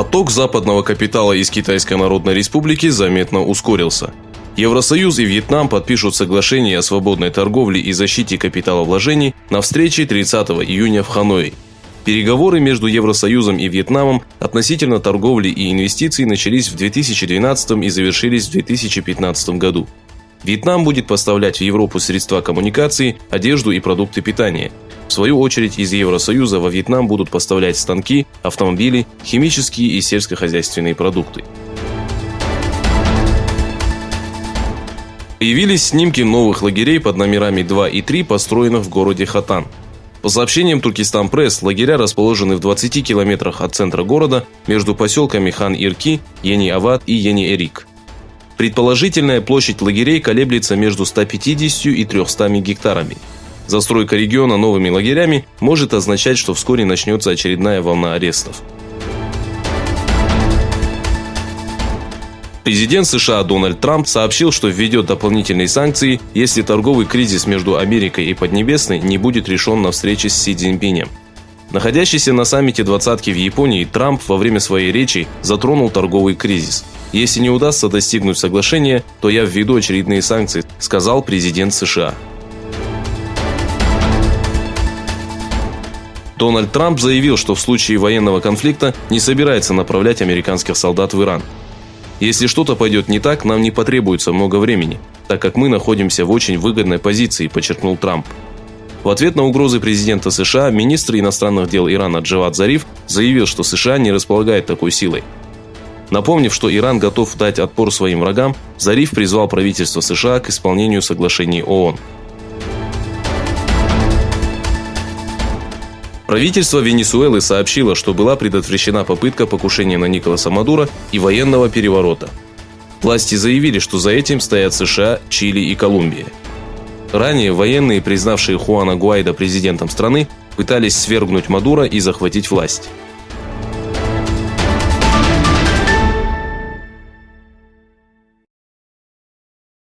Отток западного капитала из Китайской Народной Республики заметно ускорился. Евросоюз и Вьетнам подпишут соглашение о свободной торговле и защите капиталовложений на встрече 30 июня в Ханое. Переговоры между Евросоюзом и Вьетнамом относительно торговли и инвестиций начались в 2012 и завершились в 2015 году. Вьетнам будет поставлять в Европу средства коммуникации, одежду и продукты питания. В свою очередь, из Евросоюза во Вьетнам будут поставлять станки, автомобили, химические и сельскохозяйственные продукты. Появились снимки новых лагерей под номерами 2 и 3, построенных в городе Хатан. По сообщениям Туркестан Пресс, лагеря расположены в 20 километрах от центра города между поселками Хан-Ирки, Йени-Ават и Йени-Эрик. Предположительная площадь лагерей колеблется между 150 и 300 гектарами. Застройка региона новыми лагерями может означать, что вскоре начнется очередная волна арестов. Президент США Дональд Трамп сообщил, что введет дополнительные санкции, если торговый кризис между Америкой и Поднебесной не будет решен на встрече с Си Цзиньпинем. Находящийся на саммите двадцатки в Японии, Трамп во время своей речи затронул торговый кризис. «Если не удастся достигнуть соглашения, то я введу очередные санкции», – сказал президент США. Дональд Трамп заявил, что в случае военного конфликта не собирается направлять американских солдат в Иран. «Если что-то пойдет не так, нам не потребуется много времени, так как мы находимся в очень выгодной позиции», – подчеркнул Трамп. В ответ на угрозы президента США, министр иностранных дел Ирана Джавад Зариф заявил, что США не располагает такой силой. Напомнив, что Иран готов дать отпор своим врагам, Зариф призвал правительство США к исполнению соглашений ООН. Правительство Венесуэлы сообщило, что была предотвращена попытка покушения на Николаса Мадуро и военного переворота. Власти заявили, что за этим стоят США, Чили и Колумбия. Ранее военные, признавшие Хуана Гуайдо президентом страны, пытались свергнуть Мадуро и захватить власть.